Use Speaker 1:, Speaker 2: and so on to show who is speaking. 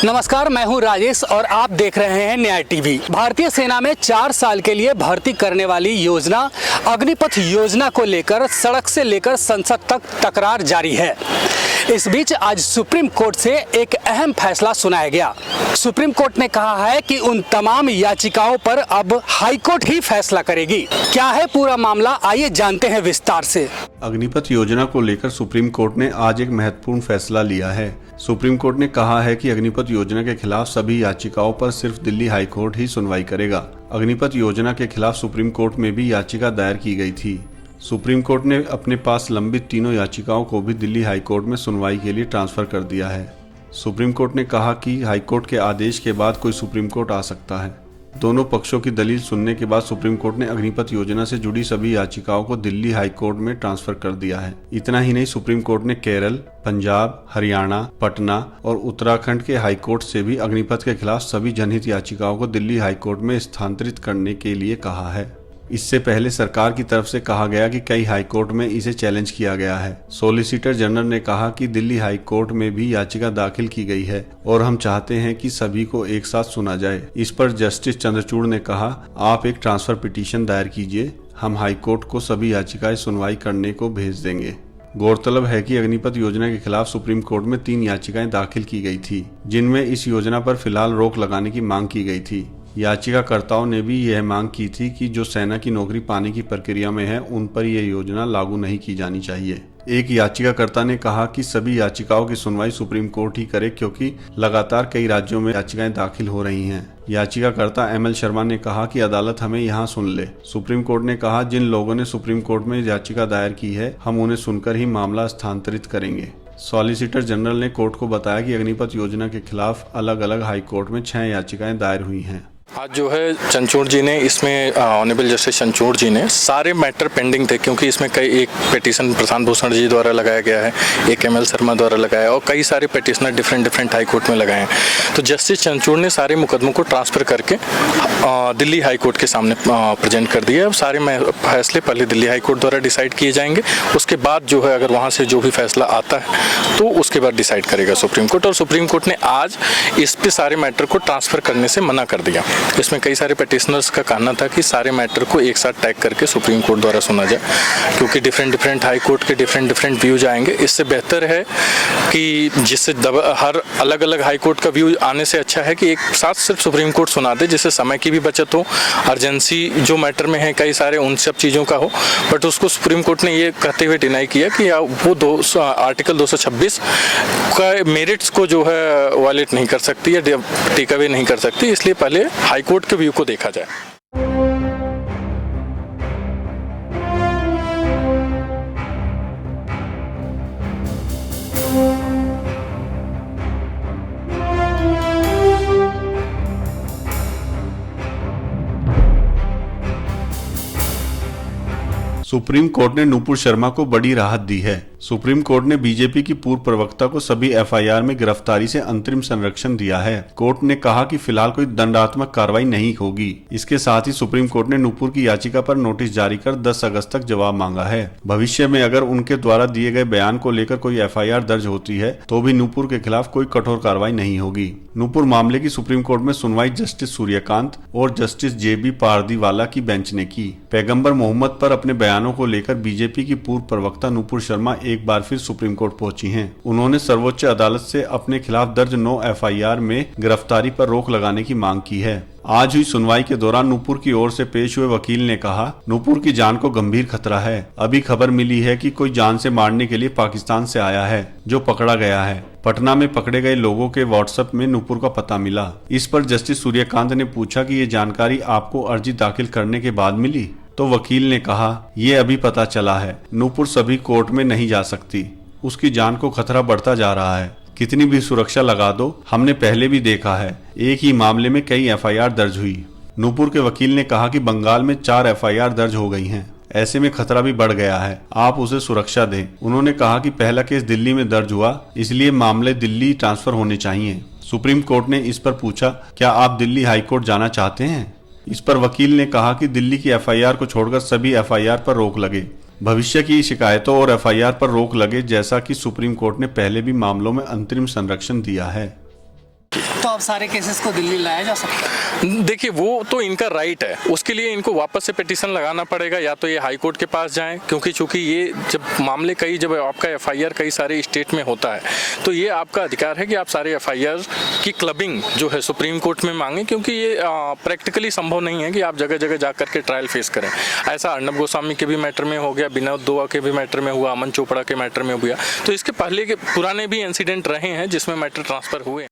Speaker 1: नमस्कार, मैं हूं राजेश और आप देख रहे हैं न्याय टीवी। भारतीय सेना में 4 साल के लिए भर्ती करने वाली योजना अग्निपथ योजना को लेकर सड़क से लेकर संसद तक तकरार जारी है। इस बीच आज सुप्रीम कोर्ट से एक अहम फैसला सुनाया गया। सुप्रीम कोर्ट ने कहा है कि उन तमाम याचिकाओं पर अब हाईकोर्ट ही फैसला करेगी। क्या है पूरा मामला, आइए जानते हैं विस्तार से।
Speaker 2: अग्निपथ योजना को लेकर सुप्रीम कोर्ट ने आज एक महत्वपूर्ण फैसला लिया है। सुप्रीम कोर्ट ने कहा है कि अग्निपथ योजना के खिलाफ सभी याचिकाओं पर सिर्फ दिल्ली हाई कोर्ट ही सुनवाई करेगा। अग्निपथ योजना के खिलाफ सुप्रीम कोर्ट में भी याचिका दायर की गई थी। सुप्रीम कोर्ट ने अपने पास लंबित तीनों याचिकाओं को भी दिल्ली हाई कोर्ट में सुनवाई के लिए ट्रांसफर कर दिया है। सुप्रीम कोर्ट ने कहा कि हाई कोर्ट के आदेश के बाद कोई सुप्रीम कोर्ट आ सकता है। दोनों पक्षों की दलील सुनने के बाद सुप्रीम कोर्ट ने अग्निपथ योजना से जुड़ी सभी याचिकाओं को दिल्ली हाई कोर्ट में ट्रांसफर कर दिया है। इतना ही नहीं, सुप्रीम कोर्ट ने केरल, पंजाब, हरियाणा, पटना और उत्तराखंड के हाई कोर्ट से भी अग्निपथ के खिलाफ सभी जनहित याचिकाओं को दिल्ली हाई कोर्ट में स्थानांतरित करने के लिए कहा है। इससे पहले सरकार की तरफ से कहा गया कि कई हाई कोर्ट में इसे चैलेंज किया गया है। सॉलिसिटर जनरल ने कहा कि दिल्ली हाई कोर्ट में भी याचिका दाखिल की गई है और हम चाहते हैं कि सभी को एक साथ सुना जाए। इस पर जस्टिस चंद्रचूड़ ने कहा, आप एक ट्रांसफर पिटीशन दायर कीजिए, हम हाई कोर्ट को सभी याचिकाएं सुनवाई करने को भेज देंगे। गौरतलब है कि अग्निपथ योजना के खिलाफ सुप्रीम कोर्ट में 3 याचिकाएं दाखिल की गई थी, जिनमें इस योजना पर फिलहाल रोक लगाने की मांग की गई थी। याचिकाकर्ताओं ने भी यह मांग की थी कि जो सेना की नौकरी पाने की प्रक्रिया में है, उन पर यह योजना लागू नहीं की जानी चाहिए। एक याचिकाकर्ता ने कहा कि सभी याचिकाओं की सुनवाई सुप्रीम कोर्ट ही करे, क्योंकि लगातार कई राज्यों में याचिकाएं दाखिल हो रही हैं। याचिकाकर्ता ML शर्मा ने कहा कि अदालत हमें यहाँ सुन ले। सुप्रीम कोर्ट ने कहा, जिन लोगों ने सुप्रीम कोर्ट में याचिका दायर की है, हम उन्हें सुनकर ही मामला स्थानांतरित करेंगे। सॉलिसिटर जनरल ने कोर्ट को बताया कि अग्निपथ योजना के खिलाफ अलग अलग हाई कोर्ट में 6 याचिकाएं दायर हुई हैं।
Speaker 3: आज जो है चंद्रचूड़ जी ने इसमें ऑनरेबल जस्टिस चंद्रचूड़ जी ने सारे मैटर पेंडिंग थे, क्योंकि इसमें एक पिटीशन प्रशांत भूषण जी द्वारा लगाया गया है, एक ML शर्मा द्वारा लगाया और कई सारे पिटिशनर डिफरेंट हाई कोर्ट में लगाए हैं। तो जस्टिस चंद्रचूड़ ने सारे मुकदमों को ट्रांसफर करके दिल्ली हाई कोर्ट के सामने प्रेजेंट कर दिया। अब सारे फैसले पहले दिल्ली हाई कोर्ट द्वारा डिसाइड किए जाएंगे, उसके बाद जो है अगर वहाँ से जो भी फैसला आता है तो उसके बाद डिसाइड करेगा सुप्रीम कोर्ट। और सुप्रीम कोर्ट ने आज इस पे सारे मैटर को ट्रांसफर करने से मना कर दिया। इसमें कई सारे पिटिशनर्स का कहना था कि सारे मैटर को एक साथ टैग करके सुप्रीम कोर्ट द्वारा सुना जाए, क्योंकि डिफरेंट हाई कोर्ट के डिफरेंट व्यूज आएंगे। इससे बेहतर है कि जिससे हर अलग अलग हाई कोर्ट का व्यू आने से अच्छा है कि एक साथ सिर्फ सुप्रीम कोर्ट सुना दे, जिससे समय की भी बचत हो, अर्जेंसी जो मैटर में है कई सारे उन सब चीज़ों का हो। बट उसको सुप्रीम कोर्ट ने ये कहते हुए डिनाई किया कि वो आर्टिकल 226 का मेरिट्स को जो है वायलेट नहीं कर सकती या टेक अवे नहीं कर सकती, इसलिए पहले हाई कोर्ट के व्यू को देखा जाए।
Speaker 2: सुप्रीम कोर्ट ने नूपुर शर्मा को बड़ी राहत दी है। सुप्रीम कोर्ट ने बीजेपी की पूर्व प्रवक्ता को सभी FIR में गिरफ्तारी से अंतरिम संरक्षण दिया है। कोर्ट ने कहा कि फिलहाल कोई दंडात्मक कार्रवाई नहीं होगी। इसके साथ ही सुप्रीम कोर्ट ने नूपुर की याचिका पर नोटिस जारी कर 10 अगस्त तक जवाब मांगा है। भविष्य में अगर उनके द्वारा दिए गए बयान को लेकर कोई FIR दर्ज होती है तो भी नूपुर के खिलाफ कोई कठोर कार्रवाई नहीं होगी। नूपुर मामले की सुप्रीम कोर्ट में सुनवाई जस्टिस सूर्यकांत और जस्टिस JB पारदीवाला की बेंच ने की। पैगंबर मोहम्मद पर अपने बयानों को लेकर बीजेपी की पूर्व प्रवक्ता नूपुर शर्मा एक बार फिर सुप्रीम कोर्ट पहुंची हैं। उन्होंने सर्वोच्च अदालत से अपने खिलाफ दर्ज 9 FIR में गिरफ्तारी पर रोक लगाने की मांग की है। आज हुई सुनवाई के दौरान नूपुर की ओर से पेश हुए वकील ने कहा, नूपुर की जान को गंभीर खतरा है। अभी खबर मिली है कि कोई जान से मारने के लिए पाकिस्तान से आया है, जो पकड़ा गया है। पटना में पकड़े गए लोगों के व्हाट्सएप में नूपुर का पता मिला। इस पर जस्टिस सूर्यकांत ने पूछा कि ये जानकारी आपको अर्जी दाखिल करने के बाद मिली? तो वकील ने कहा, ये अभी पता चला है। नूपुर सभी कोर्ट में नहीं जा सकती, उसकी जान को खतरा बढ़ता जा रहा है। कितनी भी सुरक्षा लगा दो, हमने पहले भी देखा है, एक ही मामले में कई FIR दर्ज हुई। नूपुर के वकील ने कहा कि बंगाल में 4 FIR दर्ज हो गई हैं। ऐसे में खतरा भी बढ़ गया है, आप उसे सुरक्षा दें। उन्होंने कहा कि पहला केस दिल्ली में दर्ज हुआ, इसलिए मामले दिल्ली ट्रांसफर होने चाहिए। सुप्रीम कोर्ट ने इस पर पूछा, क्या आप दिल्ली हाई कोर्ट जाना चाहते हैं? इस पर वकील ने कहा कि दिल्ली की FIR को छोड़कर सभी FIR पर रोक लगे। भविष्य की शिकायतों और एफआईआर पर रोक लगे, जैसा कि सुप्रीम कोर्ट ने पहले भी मामलों में अंतरिम संरक्षण दिया है।
Speaker 3: की।
Speaker 1: तो अब सारे केसेस को दिल्ली लाया जा सकता है?
Speaker 3: देखिए वो तो इनका राइट है, उसके लिए इनको वापस से पिटीशन लगाना पड़ेगा, या तो ये हाई कोर्ट के पास जाएं, क्योंकि चूंकि ये जब मामले कई जब आपका एफआईआर कई सारे स्टेट में होता है तो ये आपका अधिकार है कि आप सारे एफआईआर की क्लबिंग जो है सुप्रीम कोर्ट में मांगे, क्योंकि ये प्रैक्टिकली संभव नहीं है कि आप जगह जगह जा करके ट्रायल फेस करें। ऐसा अर्नब गोस्वामी के भी मैटर में हो गया, विनोद दुआ के भी मैटर में हुआ, अमन चोपड़ा के मैटर में हुआ, तो इसके पहले के पुराने भी इंसिडेंट रहे हैं जिसमें मैटर ट्रांसफर हुए।